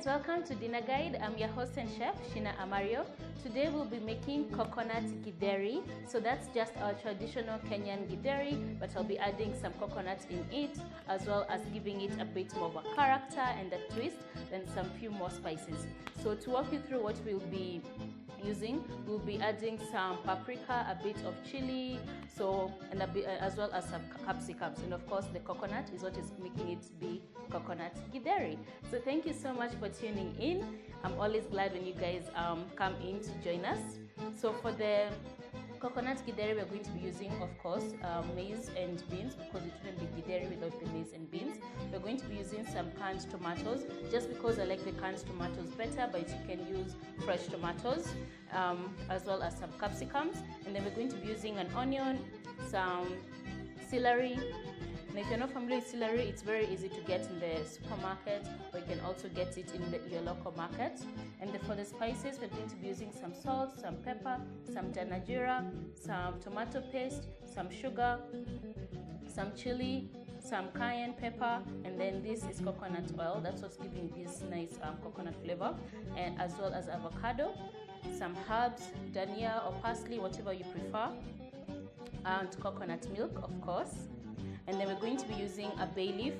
guys, welcome to Dinner Guide. I'm your host and chef, Sheena Amario. Today we'll be making coconut githeri. So that's just our traditional Kenyan githeri, but I'll be adding some coconut in it, as well as giving it a bit more of a character and a twist, and some few more spices. So to walk you through what we'll be using, we'll be adding some paprika, a bit of chili, and a bit, as well as some capsicums, and of course the coconut is what is making it be coconut githeri. So thank you so much for tuning in. I'm always glad when you guys come in to join us. So for the coconut githeri, we're going to be using, of course, maize and beans, because it wouldn't be githeri without the maize and beans. We're going to be using some canned tomatoes, just because I like the canned tomatoes better, but you can use fresh tomatoes, as well as some capsicums. And then we're going to be using an onion, some celery. And if you're not familiar with celery, it's very easy to get in the supermarket, or you can also get it in your local market. And for the spices, we're going to be using some salt, some pepper, some danajira, some tomato paste, some sugar, some chili, some cayenne pepper, and then this is coconut oil. That's what's giving this nice coconut flavor, and as well as avocado, some herbs, dhania or parsley, whatever you prefer, and coconut milk, of course. And then we're going to be using a bay leaf,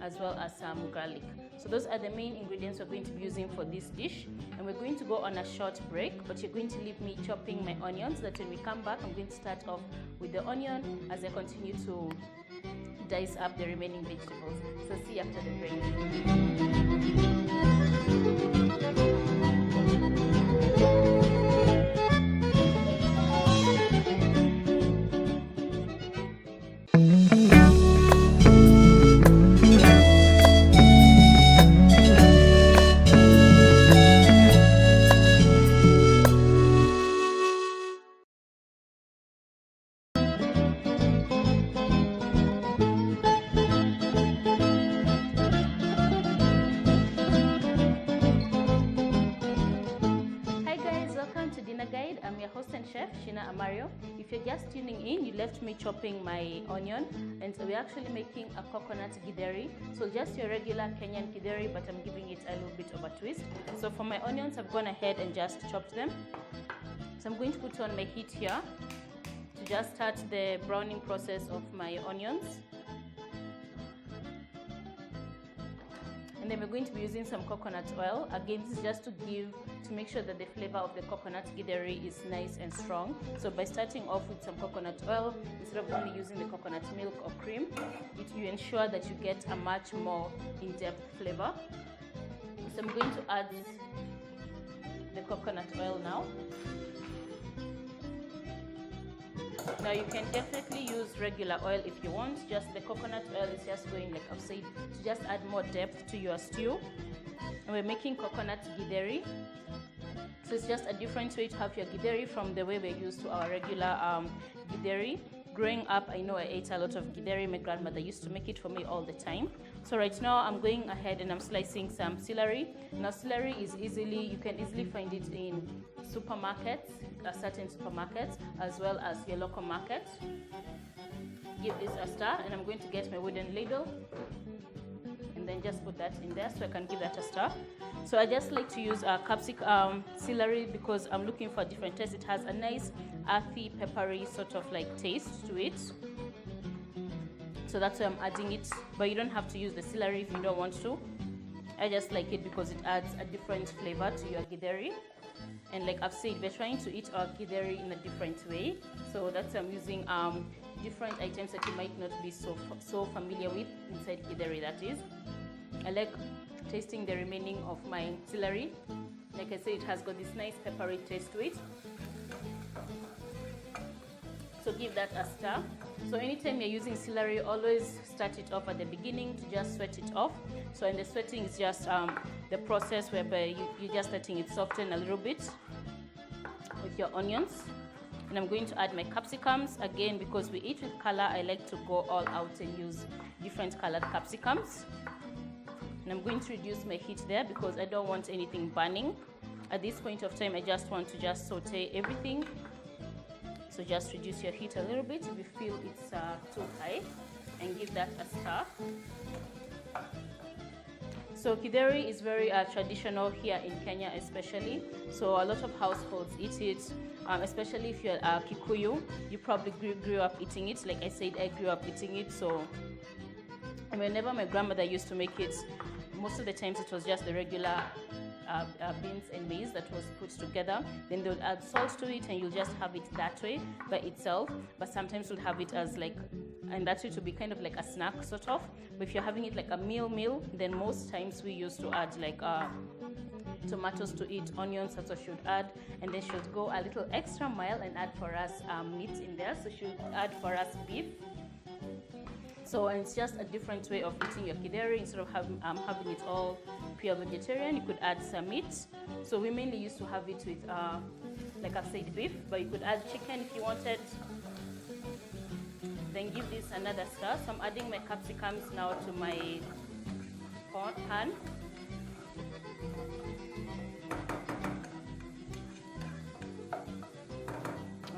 as well as some garlic. So those are the main ingredients we're going to be using for this dish. And we're going to go on a short break, but you're going to leave me chopping my onions, so that when we come back, I'm going to start off with the onion as I continue to dice up the remaining vegetables. So see you after the break. Guide. I'm your host and chef, Sheena Amario. If you're just tuning in, you left me chopping my onion, and so we're actually making a coconut githeri. So just your regular Kenyan githeri, but I'm giving it a little bit of a twist. So for my onions, I've gone ahead and just chopped them. So I'm going to put on my heat here to just start the browning process of my onions. And then we're going to be using some coconut oil. Again, this is just to make sure that the flavor of the coconut githeri is nice and strong. So by starting off with some coconut oil, instead of only using the coconut milk or cream, you ensure that you get a much more in-depth flavor. So I'm going to add the coconut oil now. Now you can definitely use regular oil if you want. Just the coconut oil is just going, like I've said, to just add more depth to your stew. And we're making coconut githeri. So it's just a different way to have your githeri from the way we're used to our regular githeri. Growing up, I know I ate a lot of githeri. My grandmother used to make it for me all the time. So right now I'm going ahead and I'm slicing some celery. Now celery is you can easily find it in supermarkets, certain supermarkets, as well as your local market. Give this a stir, and I'm going to get my wooden ladle and then just put that in there so I can give that a stir. So I just like to use celery because I'm looking for a different taste. It has a nice earthy, peppery sort of like taste to it. So that's why I'm adding it, but you don't have to use the celery if you don't want to. I just like it because it adds a different flavor to your githeri. And like I've said, we're trying to eat our githeri in a different way. So that's why I'm using different items that you might not be so familiar with inside githeri, that is. I like tasting the remaining of my celery. Like I said, it has got this nice peppery taste to it. So give that a stir. So anytime you're using celery, always start it off at the beginning to just sweat it off. So in the sweating is just the process whereby you're just letting it soften a little bit with your onions. And I'm going to add my capsicums. Again, because we eat with color, I like to go all out and use different colored capsicums. And I'm going to reduce my heat there because I don't want anything burning. At this point of time, I just want to just saute everything. So just reduce your heat a little bit if you feel it's too high, and give that a stir. So Githeri is very traditional here in Kenya especially. So a lot of households eat it, especially if you're Kikuyu. You probably grew up eating it. Like I said, I grew up eating it. So whenever my grandmother used to make it, most of the times it was just the regular beans and maize that was put together. Then they'll add salt to it and you'll just have it that way by itself. But sometimes we'll have it as like, and that to be kind of like a snack sort of. But if you're having it like a meal, then most times we used to add like tomatoes to it, onions also should add, and then she'll go a little extra mile and add for us meat in there. So she'll add for us beef. So and it's just a different way of eating your Githeri. Instead of having it all pure vegetarian, you could add some meat. So we mainly used to have it with, like I've said, beef, but you could add chicken if you wanted. Then give this another stir. So I'm adding my capsicums now to my pan.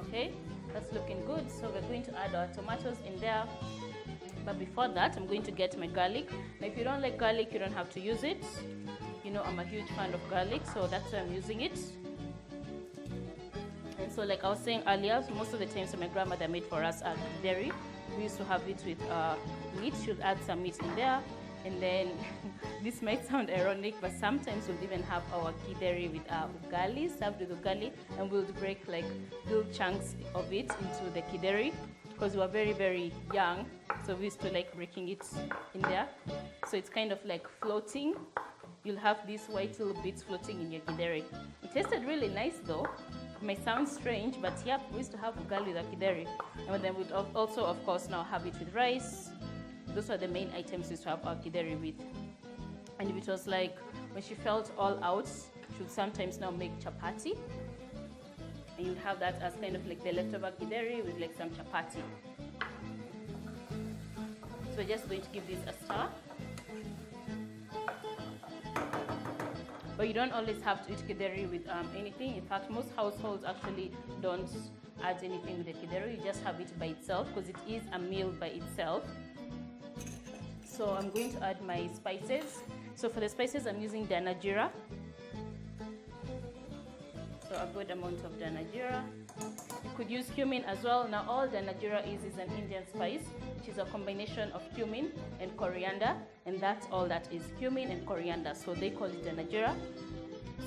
Okay, that's looking good. So we're going to add our tomatoes in there. But before that, I'm going to get my garlic. Now, if you don't like garlic, you don't have to use it. You know, I'm a huge fan of garlic, so that's why I'm using it. And so, like I was saying earlier, most of the times my grandmother made for us Githeri. We used to have it with meat. She'll add some meat in there. And then, this might sound ironic, but sometimes we'll even have our Githeri with ugali, served with ugali, and we'll break like little chunks of it into the Githeri. Because we were very, very young, so we used to like breaking it in there. So it's kind of like floating. You'll have these white little bits floating in your Githeri. It tasted really nice though. It may sound strange, but yeah, we used to have ugali with our Githeri. And then we'd also, of course, now have it with rice. Those are the main items we used to have our Githeri with. And if it was like, when she felt all out, she would sometimes now make chapati. And you'd have that as kind of like the leftover Githeri with like some chapati. So we're just going to give this a stir. But you don't always have to eat Githeri with anything. In fact, most households actually don't add anything with the Githeri. You just have it by itself because it is a meal by itself. So I'm going to add my spices. So for the spices, I'm using Dana Jeera. So a good amount of Dana Jeera. You could use cumin as well. Now all Dana Jeera is an Indian spice, which is a combination of cumin and coriander, and that's all that is, cumin and coriander. So they call it Dana Jeera.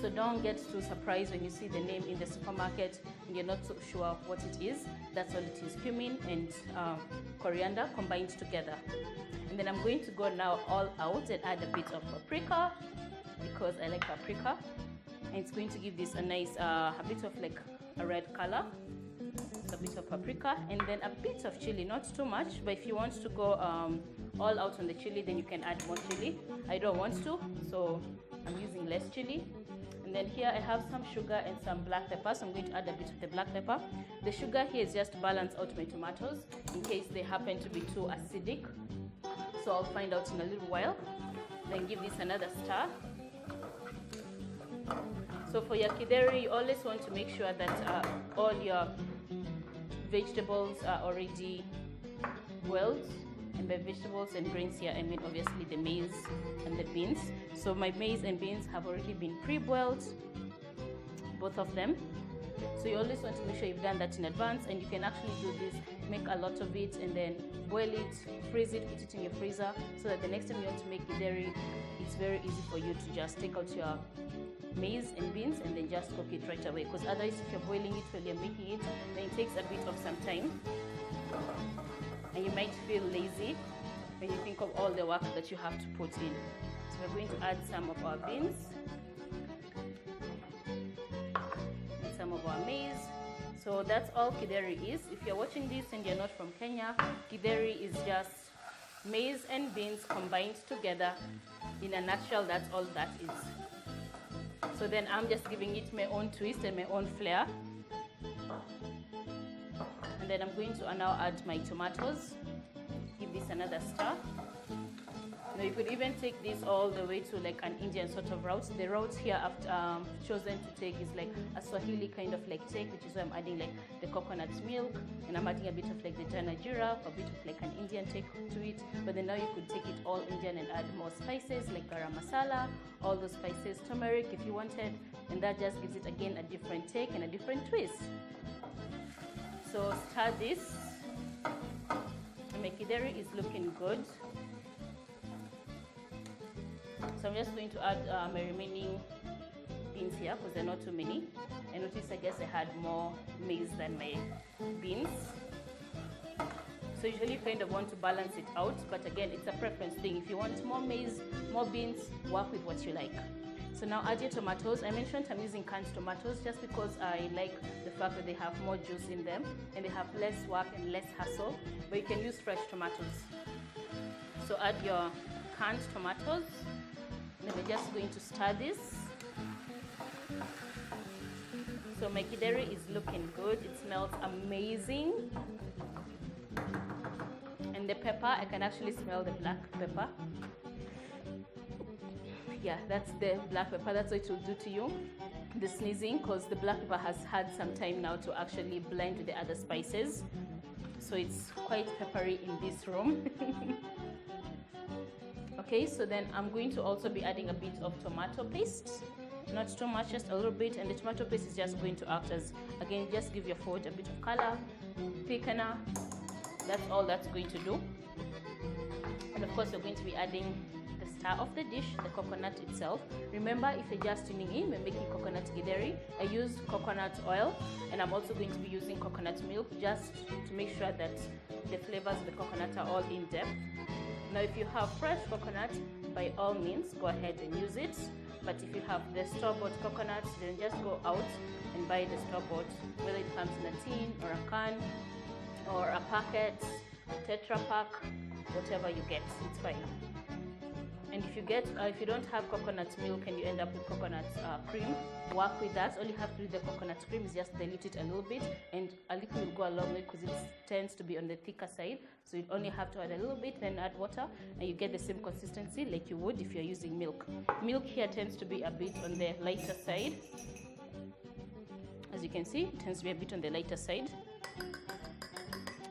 So don't get too surprised when you see the name in the supermarket and you're not so sure what it is. That's all it is, cumin and coriander combined together. And then I'm going to go now all out and add a bit of paprika because I like paprika. And it's going to give this a nice, a bit of like a red color. So a bit of paprika and then a bit of chili, not too much, but if you want to go all out on the chili, then you can add more chili. I don't want to, so I'm using less chili. And then here I have some sugar and some black pepper, so I'm going to add a bit of the black pepper. The sugar here is just to balance out my tomatoes in case they happen to be too acidic. So I'll find out in a little while. Then give this another stir. So for your Githeri, you always want to make sure that all your vegetables are already boiled. And by vegetables and grains here, I mean obviously the maize and the beans. So my maize and beans have already been pre-boiled, both of them. So you always want to make sure you've done that in advance, and you can actually do this, make a lot of it and then boil it, freeze it, put it in your freezer, so that the next time you want to make Githeri, it's very easy for you to just take out your maize and beans and then just cook it right away. Because otherwise, if you're boiling it while you're making it, then it takes a bit of some time. And you might feel lazy when you think of all the work that you have to put in. So we're going to add some of our beans, and some of our maize. So that's all Githeri is. If you're watching this and you're not from Kenya, Githeri is just maize and beans combined together. In a nutshell, that's all that is. So then I'm just giving it my own twist and my own flair. And then I'm going to now add my tomatoes. Give this another stir. Now you could even take this all the way to like an Indian sort of route. The route here I've chosen to take is like a Swahili kind of like take, which is why I'm adding like the coconut milk, and I'm adding a bit of like the jana jeera, a bit of like an Indian take to it. But then now you could take it all Indian and add more spices like garam masala, all those spices, turmeric if you wanted, and that just gives it again a different take and a different twist. So stir this. My githeri is looking good. So I'm just going to add my remaining beans here because they're not too many. I noticed I guess I had more maize than my beans. So usually you kind of want to balance it out, but again, it's a preference thing. If you want more maize, more beans, work with what you like. So now add your tomatoes. I mentioned I'm using canned tomatoes just because I like the fact that they have more juice in them and they have less work and less hassle, but you can use fresh tomatoes. So add your canned tomatoes. Then we're just going to stir this. So my githeri is looking good. It smells amazing. And the pepper, I can actually smell the black pepper. Yeah, that's the black pepper. That's what it will do to you, the sneezing, because the black pepper has had some time now to actually blend with the other spices. So it's quite peppery in this room. Okay, so then I'm going to also be adding a bit of tomato paste. Not too much, just a little bit, and the tomato paste is just going to act as, again, just give your food a bit of color, thickener. That's all that's going to do. And of course, we're going to be adding the star of the dish, the coconut itself. Remember, if you're just tuning in, we're making coconut githeri. I used coconut oil, and I'm also going to be using coconut milk just to make sure that the flavors of the coconut are all in depth. Now, if you have fresh coconut, by all means, go ahead and use it. But if you have the store-bought coconut, then just go out and buy the store-bought, whether it comes in a tin or a can or a packet, Tetra Pak, whatever you get, it's fine. And if you don't have coconut milk and you end up with coconut cream, work with that. All you have to do with the coconut cream is just dilute it a little bit, and a little will go a long way because it tends to be on the thicker side. So you only have to add a little bit, then add water, and you get the same consistency like you would if you're using milk. Milk here tends to be a bit on the lighter side. As you can see, it tends to be a bit on the lighter side.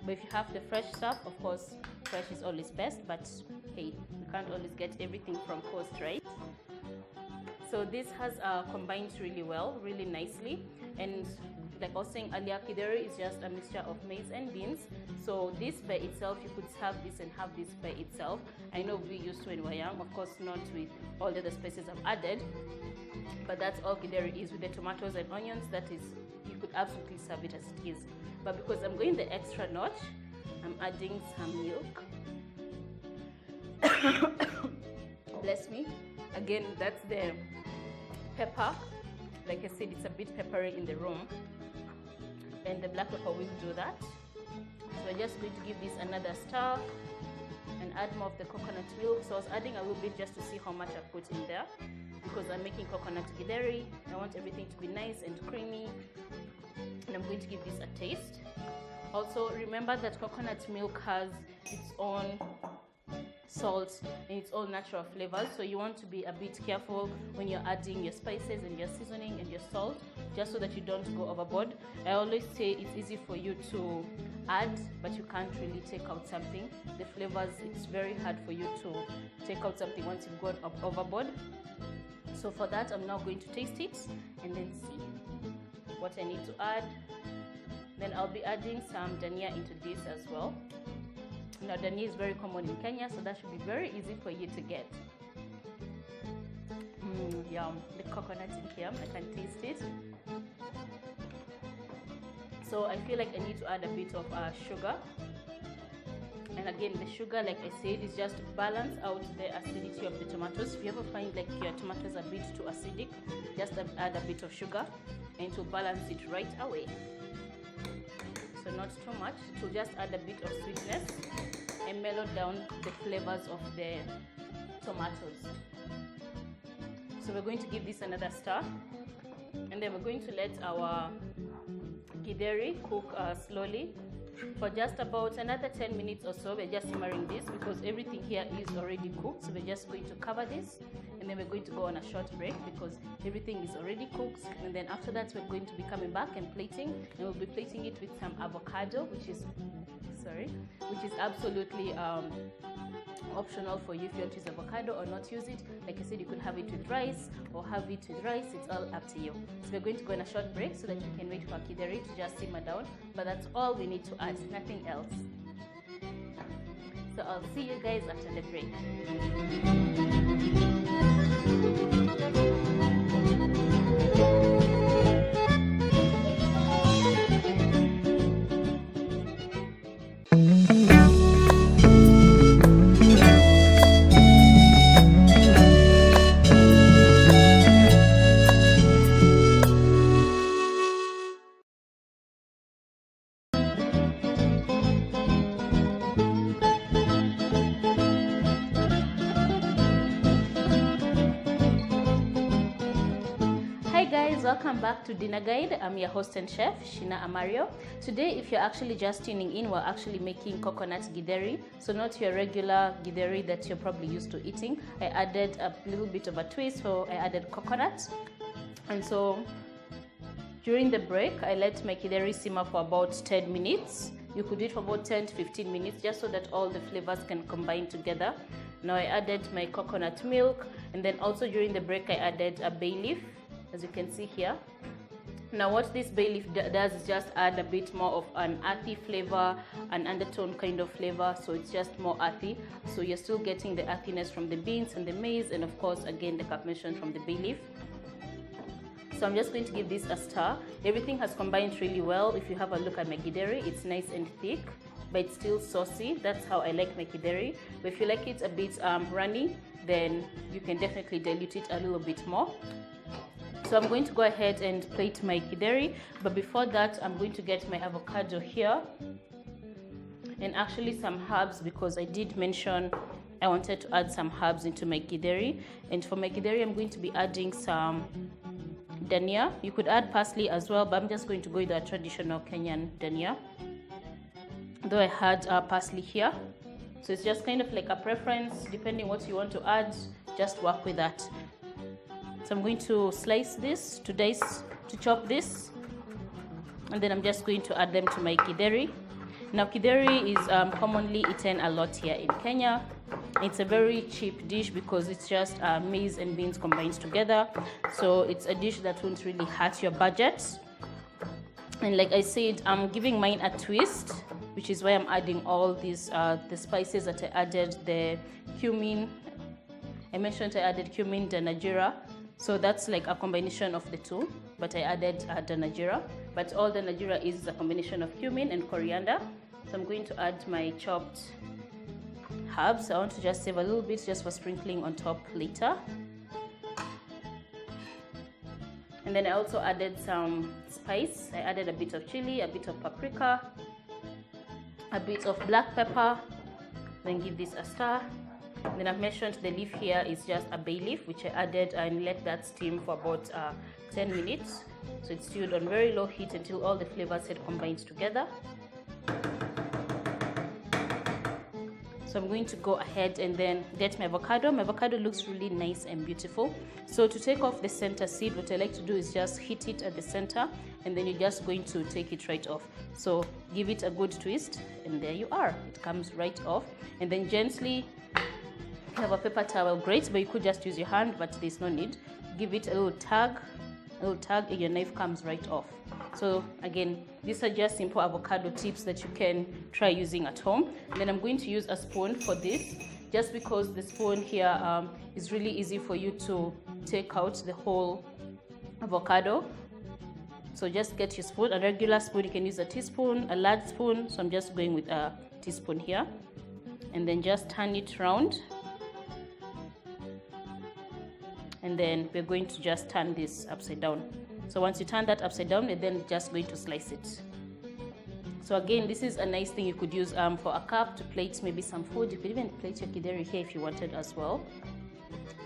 But if you have the fresh stuff, of course, fresh is always best, but hey, we can't always get everything from coast, right? So this has combined really well, really nicely. And like I was saying earlier, githeri is just a mixture of maize and beans. So this by itself, you could have this and have this by itself. I know we used to when we were young, of course not with all the other spices I've added, but that's all githeri is with the tomatoes and onions. That is, you could absolutely serve it as it is. But because I'm going the extra notch, I'm adding some milk. Bless me. Again, that's the pepper. Like I said, it's a bit peppery in the room, and the black pepper will do that. So we're just going to give this another stir and add more of the coconut milk. So I was adding a little bit just to see how much I put in there, because I'm making coconut githeri. I want everything to be nice and creamy, and I'm going to give this a taste. Also, remember that coconut milk has its own salt and its own natural flavors, so you want to be a bit careful when you're adding your spices and your seasoning and your salt, just so that you don't go overboard. I always say it's easy for you to add, but you can't really take out something. The flavors, it's very hard for you to take out something once you've gone overboard. So for that, I'm now going to taste it and then see what I need to add. Then I'll be adding some dania into this as well. Now, dania is very common in Kenya, so that should be very easy for you to get. Yum, the coconut in here, I can taste it. So I feel like I need to add a bit of sugar. And again, the sugar, like I said, is just to balance out the acidity of the tomatoes. If you ever find like your tomatoes a bit too acidic, just add a bit of sugar and it will balance it right away. So not too much, it will just add a bit of sweetness and mellow down the flavors of the tomatoes. So we're going to give this another stir, and then we're going to let our githeri cook slowly for just about another 10 minutes or so. We're just simmering this because everything here is already cooked. So we're just going to cover this, and then we're going to go on a short break because everything is already cooked. And then after that, we're going to be coming back and plating, and we'll be plating it with some avocado, which is absolutely optional for you if you want to use avocado or not use it. Like I said, you could have it with rice or have it with rice. It's all up to you. So we're going to go on a short break so that we can wait for githeri to just simmer down. But that's all we need to add, nothing else. So I'll see you guys after the break. Welcome back to Dinner Guide. I'm your host and chef, Sheena Amario. Today, if you're actually just tuning in, we're actually making coconut githeri. So not your regular githeri that you're probably used to eating. I added a little bit of a twist, so I added coconut. And so during the break, I let my githeri simmer for about 10 minutes. You could do it for about 10 to 15 minutes just so that all the flavors can combine together. Now I added my coconut milk, and then also during the break, I added a bay leaf, as you can see here. Now what this bay leaf does is just add a bit more of an earthy flavor, an undertone kind of flavor, so it's just more earthy. So you're still getting the earthiness from the beans and the maize, and of course again the carnation from the bay leaf. So I'm just going to give this a stir. Everything has combined really well. If you have a look at my githeri, it's nice and thick, but it's still saucy. That's how I like my githeri. But if you like it a bit runny, then you can definitely dilute it a little bit more. So I'm going to go ahead and plate my githeri, but before that I'm going to get my avocado here and actually some herbs, because I did mention I wanted to add some herbs into my githeri. And for my githeri I'm going to be adding some dhania. You could add parsley as well, but I'm just going to go with the traditional Kenyan dhania, though I had parsley here. So it's just kind of like a preference, depending what you want to add, just work with that. So I'm going to slice this, to chop this, and then I'm just going to add them to my githeri. Now githeri is commonly eaten a lot here in Kenya. It's a very cheap dish because it's just maize and beans combined together. So it's a dish that won't really hurt your budget. And like I said, I'm giving mine a twist, which is why I'm adding all these the spices that I added. The cumin, I mentioned I added cumin, danajira. So that's like a combination of the two, but I added danajira. But all danajira is a combination of cumin and coriander. So I'm going to add my chopped herbs. I want to just save a little bit just for sprinkling on top later. And then I also added some spice. I added a bit of chili, a bit of paprika, a bit of black pepper. Then give this a stir. Then I've mentioned the leaf here is just a bay leaf, which I added and let that steam for about 10 minutes. So it's stewed on very low heat until all the flavors had combined together. So I'm going to go ahead and then get my avocado. My avocado looks really nice and beautiful. So to take off the center seed, what I like to do is just hit it at the center, and then you're just going to take it right off. So give it a good twist, and there you are. It comes right off. And then gently, if you have a paper towel, great, but you could just use your hand, but there's no need. Give it a little tug, and your knife comes right off. So again, these are just simple avocado tips that you can try using at home. And then I'm going to use a spoon for this, just because the spoon here is really easy for you to take out the whole avocado. So just get your spoon, a regular spoon. You can use a teaspoon, a large spoon. So I'm just going with a teaspoon here, and then just turn it round. And then we're going to just turn this upside down. So once you turn that upside down, and then just going to slice it. So again, this is a nice thing you could use for a cup to plate maybe some food. You could even plate your githeri here if you wanted as well.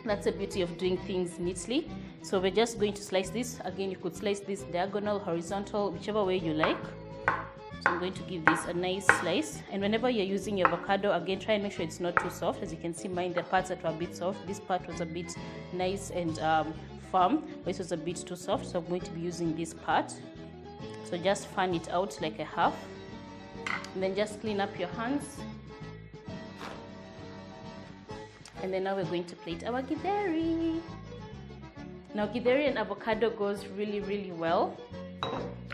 That's the beauty of doing things neatly. So we're just going to slice this. Again, you could slice this diagonal, horizontal, whichever way you like. So I'm going to give this a nice slice. And whenever you're using your avocado, again, try and make sure it's not too soft. As you can see, mine, the parts that were a bit soft, this part was a bit nice and firm, but this was a bit too soft, so I'm going to be using this part. So just fan it out like a half, and then just clean up your hands. And then now we're going to plate our githeri. Now githeri and avocado goes really well.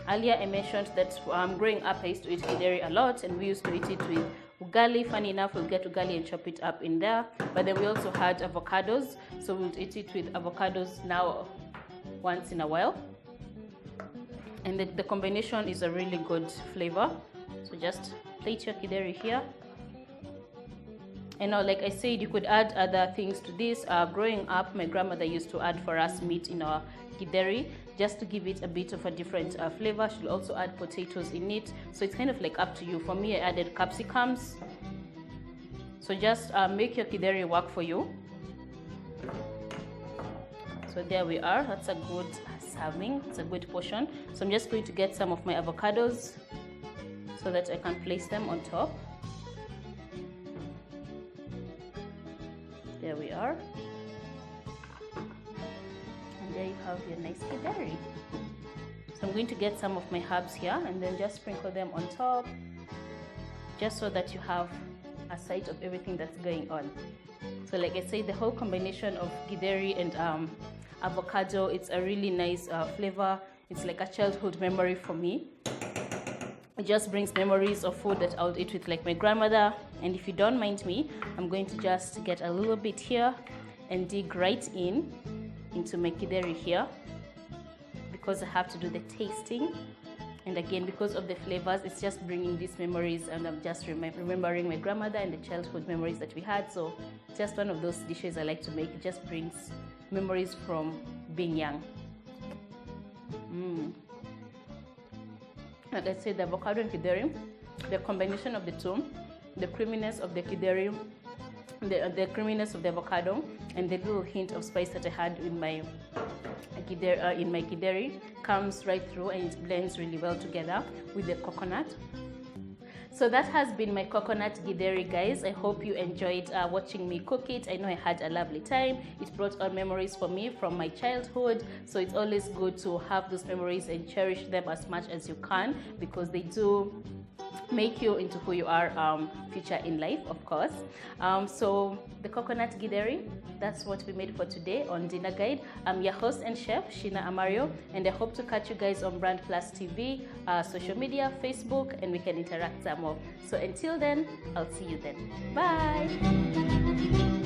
Earlier I mentioned that growing up I used to eat githeri a lot, and we used to eat it with ugali. Funny enough, we'll get ugali and chop it up in there. But then we also had avocados, so we'll eat it with avocados now once in a while. And the combination is a really good flavor. So just plate your githeri here. And now, like I said, you could add other things to this. Growing up, my grandmother used to add for us meat in our githeri, just to give it a bit of a different flavor. She'll also add potatoes in it. So it's kind of like up to you. For me, I added capsicums. So just make your githeri work for you. So there we are. That's a good serving. It's a good portion. So I'm just going to get some of my avocados so that I can place them on top. There we are. And there you have your nice githeri. So I'm going to get some of my herbs here and then just sprinkle them on top, just so that you have a sight of everything that's going on. So like I said, the whole combination of githeri and avocado, it's a really nice flavor. It's like a childhood memory for me. It just brings memories of food that I would eat with like my grandmother. And if you don't mind me, I'm going to just get a little bit here and dig right into my githeri here, because I have to do the tasting. And again, because of the flavors, it's just bringing these memories, and I'm just remembering my grandmother and the childhood memories that we had. So just one of those dishes I like to make. It just brings memories from being young. Like I said, the avocado and githeri, the combination of the two, the creaminess of the githeri, the creaminess of the avocado, and the little hint of spice that I had in my githeri comes right through, and it blends really well together with the coconut. So that has been my coconut githeri, guys. I hope you enjoyed watching me cook it. I know I had a lovely time. It brought on memories for me from my childhood. So it's always good to have those memories and cherish them as much as you can, because they do make you into who you are future in life, of course. So the coconut githeri, that's what we made for today on Dinner Guide. I'm your host and chef, Sheena Amario, and I hope to catch you guys on Brand Plus TV, social media, Facebook, and we can interact some more. So until then, I'll see you then. Bye!